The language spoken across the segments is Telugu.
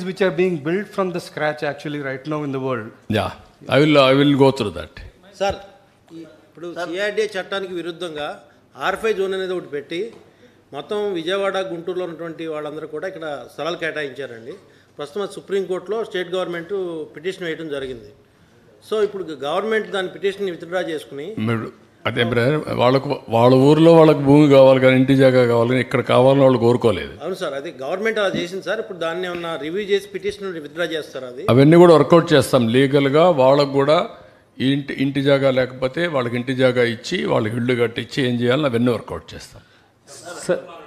which are being built from the scratch actually right now in the world. Yeah, I will go through that. Sir ఇప్పుడు సిఆర్డీఏ చట్టానికి విరుద్ధంగా ఆర్ఫై జోన్ అనేది ఒకటి పెట్టి మొత్తం విజయవాడ గుంటూరులో ఉన్నటువంటి వాళ్ళందరూ కూడా ఇక్కడ స్థలాలు కేటాయించారండి. ప్రస్తుతం సుప్రీంకోర్టులో స్టేట్ గవర్నమెంట్ పిటిషన్ వేయడం జరిగింది. సో ఇప్పుడు గవర్నమెంట్ దాని పిటిషన్ విత్డ్రా చేసుకుని అదే బ్రదర్, వాళ్ళ ఊర్లో వాళ్ళకి భూమి కావాలి కానీ ఇంటి జాగా కావాలి కానీ ఇక్కడ కావాలని వాళ్ళు కోరుకోలేదు. అవును సార్, అది గవర్నమెంట్ అలా చేసింది సార్. ఇప్పుడు దాన్ని ఏమన్నా రివ్యూ చేసి పిటిషన్ విత్డ్రా చేస్తారు? అది అవన్నీ కూడా వర్కౌట్ చేస్తాం లీగల్గా. వాళ్ళకు కూడా ఇంటి జాగా లేకపోతే వాళ్ళకి ఇంటి జాగా ఇచ్చి వాళ్ళకి ఇళ్ళు కట్టించి ఏం చేయాలని అవన్నీ వర్కౌట్ చేస్తాం.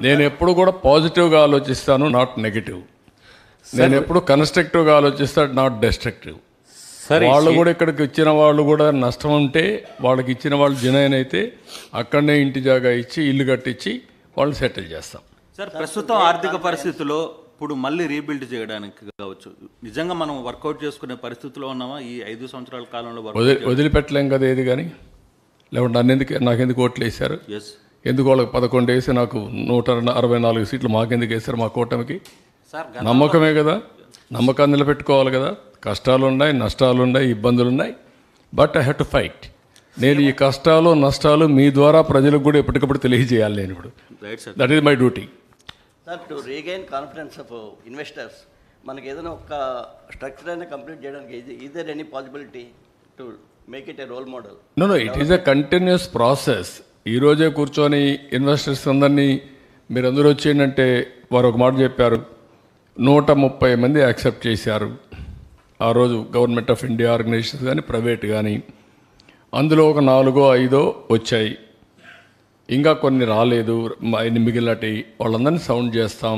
నేను ఎప్పుడు కూడా పాజిటివ్గా ఆలోచిస్తాను, నాట్ నెగిటివ్. నేను ఎప్పుడు కన్స్ట్రక్టివ్గా ఆలోచిస్తాను, నాట్ డెస్ట్రక్టివ్. వాళ్ళు కూడా ఇక్కడికి ఇచ్చిన వాళ్ళు కూడా నష్టం ఉంటే వాళ్ళకి ఇచ్చిన వాళ్ళు జనైన్ అయితే అక్కడనే ఇంటి జాగా ఇచ్చి ఇల్లు కట్టించి వాళ్ళు సెటిల్ చేస్తాం. సార్, ప్రస్తుతం ఆర్థిక పరిస్థితుల్లో ఇప్పుడు మళ్ళీ రీబిల్డ్ చేయడానికి కావచ్చు, నిజంగా మనం వర్కౌట్ చేసుకునే పరిస్థితిలో ఉన్నామా? ఈ 5 సంవత్సరాల కాలంలో వదిలిపెట్టలేం కదా ఏది కానీ. లేకుంటే నాకెందుకు ఓట్లు వేశారు? ఎందుకు వాళ్ళకి 11 వేసి నాకు 164 సీట్లు మాకెందుకు వేశారు? మా కూటమికి నమ్మకమే కదా, నమ్మకాన్ని నిలబెట్టుకోవాలి కదా. కష్టాలు ఉన్నాయి, నష్టాలు ఉన్నాయి, ఇబ్బందులు ఉన్నాయి, but I have to fight. నేను ఈ కష్టాలు నష్టాలు మీ ద్వారా ప్రజలకు కూడా ఎప్పటికప్పుడు తెలియజేయాలి. నేను ఇప్పుడు that is my duty. Sir, to regain confidence of investors మనకి ఏదైనా ఒక స్ట్రక్చర్ అయినా కంప్లీట్ చేయడానికి is there any possibility to make it a role model? No, it is a continuous process. ఈరోజే కూర్చొని ఇన్వెస్టర్స్ అందరినీ మీరు అందరూ వచ్చేయంటే వారు ఒక మాట చెప్పారు, 130 మంది యాక్సెప్ట్ చేశారు ఆ రోజు. గవర్నమెంట్ ఆఫ్ ఇండియా ఆర్గనైజేషన్స్ కానీ ప్రైవేట్ కానీ. అందులో ఒక 4-5 వచ్చాయి, ఇంకా కొన్ని రాలేదు. మిగిలినటి వాళ్ళందరినీ సౌండ్ చేస్తాం,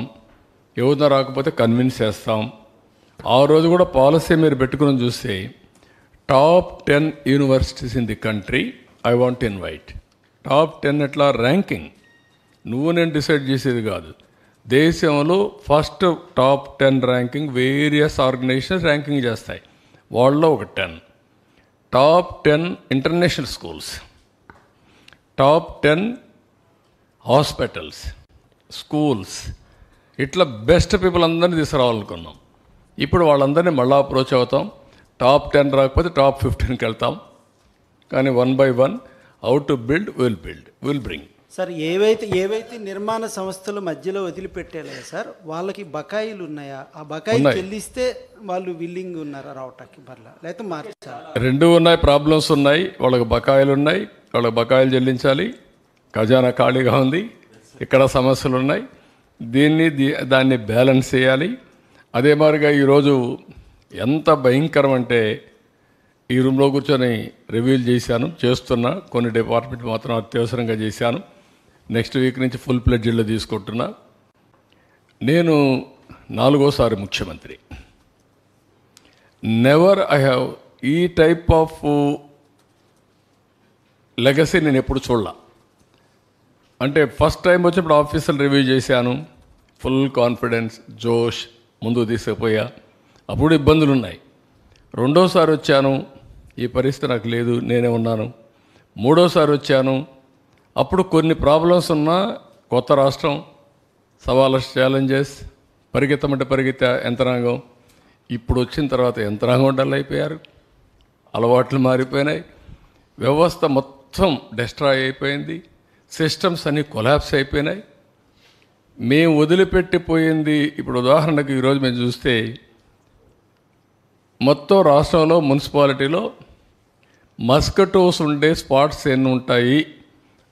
ఎవరితో రాకపోతే కన్విన్స్ చేస్తాం. ఆ రోజు కూడా పాలసీ మీరు పెట్టుకుని చూస్తే top 10 universities in the country I want invite. Top 10 ఎట్లా ర్యాంకింగ్ నువ్వు నేను డిసైడ్ చేసేది కాదు. దేశంలో first top 10 ranking various organisations ranking చేస్తాయి. వాళ్ళలో ఒక 10 top 10 international schools, top 10 hospitals, schools, ఇట్లా బెస్ట్ పీపుల్ అందరినీ తీసుకురావాలనుకున్నాం. ఇప్పుడు వాళ్ళందరినీ మళ్ళీ అప్రోచ్ అవుతాం. టాప్ 10 రాకపోతే టాప్ 15కి వెళ్తాం. కానీ 1 by 1 how to build will bring. Sir, ఏవైతే నిర్మాణ సంస్థలు మధ్యలో వదిలిపెట్టారు సార్, వాళ్ళకి బకాయిలు ఉన్నాయా? ఆ బకాయి చెల్లిస్తే వాళ్ళు విల్లింగ్ ఉన్నారా రావటానికి మరలా, లేకపోతే మార్చాలి? రెండు ఉన్నాయి, ప్రాబ్లమ్స్ ఉన్నాయి. వాళ్ళకి బకాయిలు ఉన్నాయి, వాళ్ళకి బకాయిలు చెల్లించాలి. ఖజానా ఖాళీగా ఉంది, ఇక్కడ సమస్యలు ఉన్నాయి. దాన్ని బ్యాలెన్స్ చేయాలి. అదే మాదిరిగా ఈరోజు ఎంత భయంకరం అంటే ఈ రూమ్లో కూర్చొని రివ్యూలు చేస్తున్నా. కొన్ని డిపార్ట్మెంట్ మాత్రం అత్యవసరంగా చేశాను. నెక్స్ట్ వీక్ నుంచి ఫుల్ ప్లెడ్జ్లో తీసుకుంటున్నా. నేను 4వ ముఖ్యమంత్రి. నెవర్ ఐ హ్యావ్ ఈ టైప్ ఆఫ్ లెగసీ నేను ఎప్పుడు చూడాల. అంటే ఫస్ట్ టైం వచ్చినప్పుడు ఆఫీసులు రివ్యూ చేశాను, ఫుల్ కాన్ఫిడెన్స్, జోష్, ముందుకు తీసుకుపోయా. అప్పుడు ఇబ్బందులు ఉన్నాయి. 2వసారి వచ్చాను, ఈ పరిస్థితి నాకు లేదు, నేనే ఉన్నాను. 3వసారి వచ్చాను, అప్పుడు కొన్ని ప్రాబ్లమ్స్ ఉన్నా, కొత్త రాష్ట్రం, సవాళ్ళ ఛాలెంజెస్, పరిగెత్తే యంత్రాంగం. ఇప్పుడు వచ్చిన తర్వాత యంత్రాంగం డల్ అయిపోయారు, అలవాట్లు మారిపోయినాయి, వ్యవస్థ మొత్తం డిస్ట్రాయ్ అయిపోయింది, సిస్టమ్స్ అన్నీ కొలాప్స్ అయిపోయినాయి. మేము వదిలిపెట్టిపోయింది. ఇప్పుడు ఉదాహరణకు ఈరోజు మేము చూస్తే మొత్తం రాష్ట్రంలో మున్సిపాలిటీలో మస్కిటోస్ ఉండే స్పాట్స్ ఎన్ని ఉంటాయి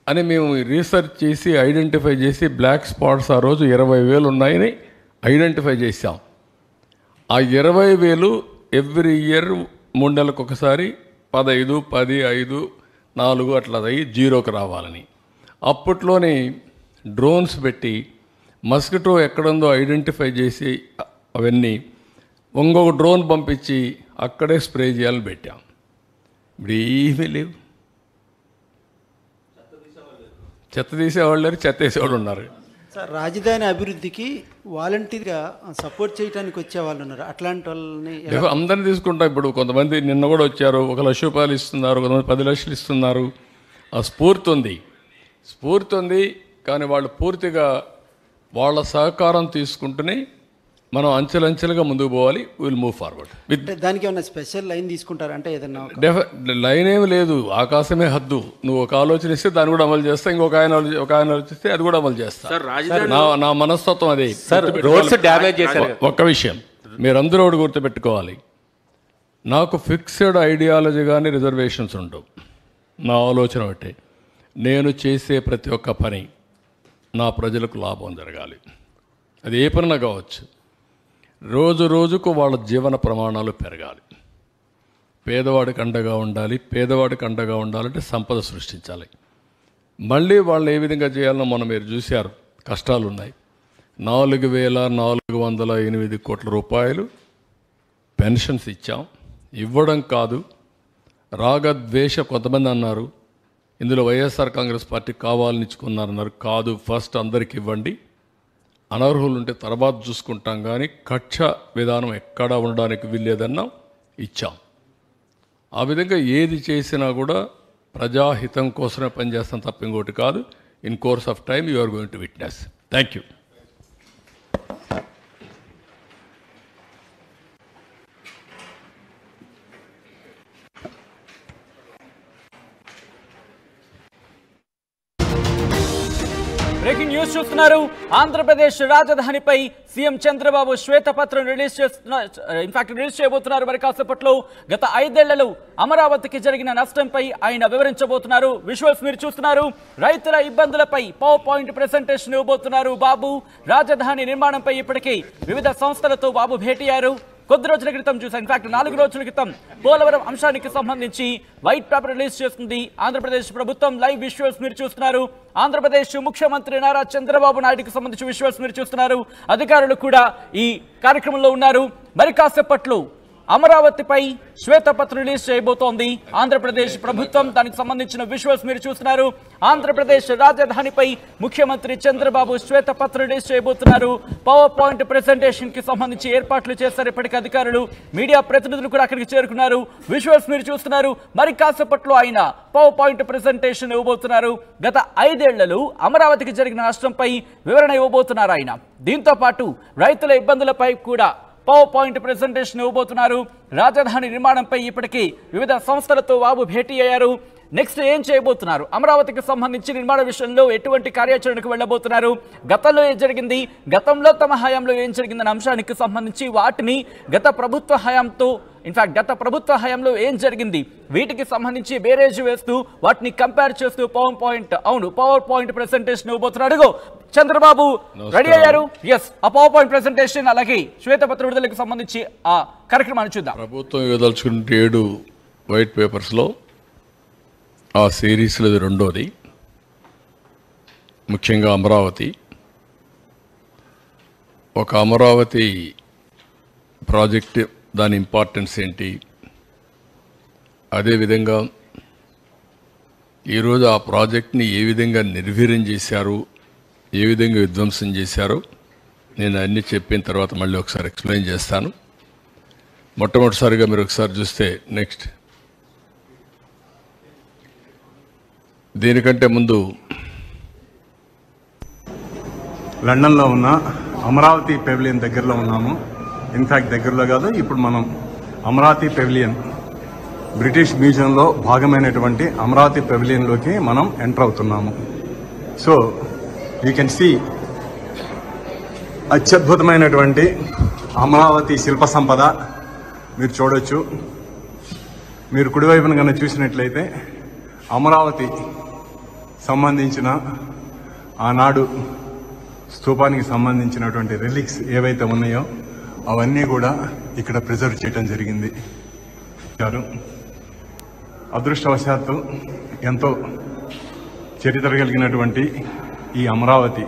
అని మేము రీసెర్చ్ చేసి ఐడెంటిఫై చేసి బ్లాక్ స్పాట్స్ ఆ రోజు 20,000 ఉన్నాయని ఐడెంటిఫై చేశాం. ఆ 20,000 ఎవ్రీ ఇయర్ 3 నెలలకు ఒకసారి 15, 10, 5, 4 అట్లా అయ్యి 0కి రావాలని అప్పట్లోనే డ్రోన్స్ పెట్టి మస్కిటో ఎక్కడుందో ఐడెంటిఫై చేసి అవన్నీ ఇంకొక డ్రోన్ పంపించి అక్కడే స్ప్రే చేయాలని పెట్టాం. ఇప్పుడు ఏమీ లేవు. చెత్త తీసేవాళ్ళు లేరు, చెత్త వేసేవాళ్ళు ఉన్నారు. సార్, రాజధాని అభివృద్ధికి వాలంటీర్గా సపోర్ట్ చేయడానికి వచ్చే వాళ్ళు ఉన్నారు. అట్లాంటి వాళ్ళని అందరినీ తీసుకుంటాం. ఇప్పుడు కొంతమంది నిన్న కూడా వచ్చారు, 1 లక్ష రూపాయలు ఇస్తున్నారు, కొంతమంది 10 లక్షలు ఇస్తున్నారు. ఆ స్ఫూర్తి ఉంది, కానీ వాళ్ళు పూర్తిగా వాళ్ళ సహకారం తీసుకుంటూనే మనం అంచెలంచెలుగా ముందుకు పోవాలి. విల్ మూవ్ ఫార్వర్డ్ విత్ అంటే దానికి ఏమైనా స్పెషల్ లైన్ తీసుకుంటారంటే ఏదన్నా లైన్ ఏమి లేదు, ఆకాశమే హద్దు. నువ్వు ఒక ఆలోచన ఇస్తే దాన్ని కూడా అమలు చేస్తా, ఒక ఆయన ఆలోచిస్తే అది కూడా అమలు చేస్తా. నా మనస్తత్వం అదే. ఒక్క విషయం మీరందరూ ఒకటి గుర్తుపెట్టుకోవాలి, నాకు ఫిక్స్డ్ ఐడియాలజీ కానీ రిజర్వేషన్స్ ఉండవు. నా ఆలోచన ఒకటే, నేను చేసే ప్రతి ఒక్క పని నా ప్రజలకు లాభం జరగాలి. అది ఏ పనినా కావచ్చు. రోజు రోజుకు వాళ్ళ జీవన ప్రమాణాలు పెరగాలి. పేదవాడికి అండగా ఉండాలి. పేదవాడికి అండగా ఉండాలంటే సంపద సృష్టించాలి. మళ్ళీ వాళ్ళని ఏ విధంగా చేయాలనో మనం మీరు చూశారు, కష్టాలు ఉన్నాయి. 4,408 కోట్ల రూపాయలు పెన్షన్స్ ఇచ్చాం. ఇవ్వడం కాదు, రాగద్వేష కొంతమంది అన్నారు ఇందులో వైఎస్ఆర్ కాంగ్రెస్ పార్టీ కావాలని ఇచ్చుకున్నారన్నారు. కాదు, ఫస్ట్ అందరికి ఇవ్వండి, అనర్హులు ఉంటే తర్వాత చూసుకుంటాం, కానీ కక్ష విధానం ఎక్కడా ఉండడానికి వీల్లేదన్నాం, ఇచ్చాం. ఆ విధంగా ఏది చేసినా కూడా ప్రజాహితం కోసమే పనిచేస్తాం తప్ప ఇంకోటి కాదు. In course of time you are going to witness. Thank you. Breaking news చూస్తున్నారు. ఆంధ్రప్రదేశ్ రాజధానిపై సీఎం చంద్రబాబు శ్వేతపత్రం రిలీజ్ చేయబోతున్నారు. మరి కాసేపట్లో గత 5 ఏళ్లలో అమరావతికి జరిగిన నష్టంపై ఆయన వివరించబోతున్నారు. విజువల్స్ మీరు చూస్తున్నారు. రైతుల ఇబ్బందులపై పవర్ పాయింట్ ప్రెజెంటేషన్ ఇవ్వబోతున్నారు బాబు. రాజధాని నిర్మాణంపై ఇప్పటికే వివిధ సంస్థలతో బాబు భేటీయారు. కొద్ది రోజుల క్రితం చూసాం, ఇన్ఫాక్ట్ 4 రోజుల క్రితం పోలవరం అంశానికి సంబంధించి వైట్ పేపర్ రిలీజ్ చేస్తుంది ఆంధ్రప్రదేశ్ ప్రభుత్వం. లైవ్ విజువల్స్ మీరు చూస్తున్నారు. ఆంధ్రప్రదేశ్ ముఖ్యమంత్రి నారా చంద్రబాబు నాయుడుకి సంబంధించి విజువల్స్ మీరు చూస్తున్నారు. అధికారులు కూడా ఈ కార్యక్రమంలో ఉన్నారు. మరి కాసేపట్లో అమరావతిపై శ్వేతపత్రం రిలీజ్ చేయబోతోంది ఆంధ్రప్రదేశ్ ప్రభుత్వం. దానికి సంబంధించిన విజువల్స్ మీరు చూస్తున్నారు. ఆంధ్రప్రదేశ్ రాజధానిపై ముఖ్యమంత్రి చంద్రబాబు శ్వేతపత్రం రిలీజ్ చేయబోతున్నారు. పవర్ పాయింట్ ప్రెజెంటేషన్ కి సంబంధించి ఏర్పాట్లు చేశారు ఇప్పటికీ అధికారులు. మీడియా ప్రతినిధులు కూడా అక్కడికి చేరుకున్నారు. విజువల్స్ మీరు చూస్తున్నారు. మరి కాసేపట్లో ఆయన పవర్ పాయింట్ ప్రెజెంటేషన్ ఇవ్వబోతున్నారు. గత 5 ఏళ్లలో అమరావతికి జరిగిన నష్టంపై వివరణ ఇవ్వబోతున్నారు ఆయన. దీంతో పాటు రైతుల ఇబ్బందులపై కూడా పవర్ పాయింట్ ప్రెజెంటేషన్ ఇవ్వబోతున్నారు. రాజధాని నిర్మాణంపై ఇప్పటికీ వివిధ సంస్థలతో బాబు భేటీ అయ్యారు. నెక్స్ట్ ఏం చేయబోతున్నారు, అమరావతికి సంబంధించి నిర్మాణ విషయంలో ఎటువంటి కార్యాచరణకు వెళ్ళబోతున్నారు, గతంలో ఏం జరిగింది, గతంలో తమ హయాంలో ఏం జరిగిందన్న అంశానికి సంబంధించి వాటిని గత ప్రభుత్వ హయాంలో ఏం జరిగింది వీటికి సంబంధించి బేరేజ్ వేస్తూ వాటిని కంపేర్ చేస్తూ పవర్ పాయింట్ ప్రెజెంటేషన్ ఇవ్వబోతున్నాడు. చంద్రబాబు రెడీ అయ్యారు. ఎస్, ఆ పవర్ పాయింట్ ప్రెజెంటేషన్ అలాగే శ్వేతపత్ర విడుదలకు సంబంధించి ఆ కార్యక్రమాన్ని చూద్దాం. ప్రభుత్వం ఇవ్వదలుచుకుంటే 7 వైట్ పేపర్స్లో ఆ సిరీస్లో ఇది రెండోది. ముఖ్యంగా అమరావతి, ఒక అమరావతి ప్రాజెక్ట్, దాని ఇంపార్టెన్స్ ఏంటి, అదేవిధంగా ఈరోజు ఆ ప్రాజెక్ట్ని ఏ విధంగా నిర్వీర్యం చేశారు, ఏ విధంగా విధ్వంసం చేశారో నేను అన్నీ చెప్పిన తర్వాత మళ్ళీ ఒకసారి ఎక్స్ప్లెయిన్ చేస్తాను. మొట్టమొదటిసారిగా మీరు ఒకసారి చూస్తే నెక్స్ట్, దీనికంటే ముందు లండన్లో ఉన్న అమరావతి పెవిలియన్ దగ్గరలో ఉన్నాము. ఇన్ఫ్యాక్ట్ దగ్గరలో కాదు, ఇప్పుడు మనం అమరావతి పెవిలియన్ బ్రిటిష్ మ్యూజియంలో భాగమైనటువంటి అమరావతి పెవిలియన్లోకి మనం ఎంటర్ అవుతున్నాము. సో యూ కెన్ సీ అత్యద్భుతమైనటువంటి అమరావతి శిల్ప సంపద మీరు చూడొచ్చు. మీరు కుడివైపున కన్నా చూసినట్లయితే అమరావతి సంబంధించిన ఆనాడు స్తూపానికి సంబంధించినటువంటి రిలిక్స్ ఏవైతే ఉన్నాయో అవన్నీ కూడా ఇక్కడ ప్రిజర్వ్ చేయడం జరిగింది. అదృష్టవశాత్తు ఎంతో చరిత్ర కలిగినటువంటి ఈ అమరావతి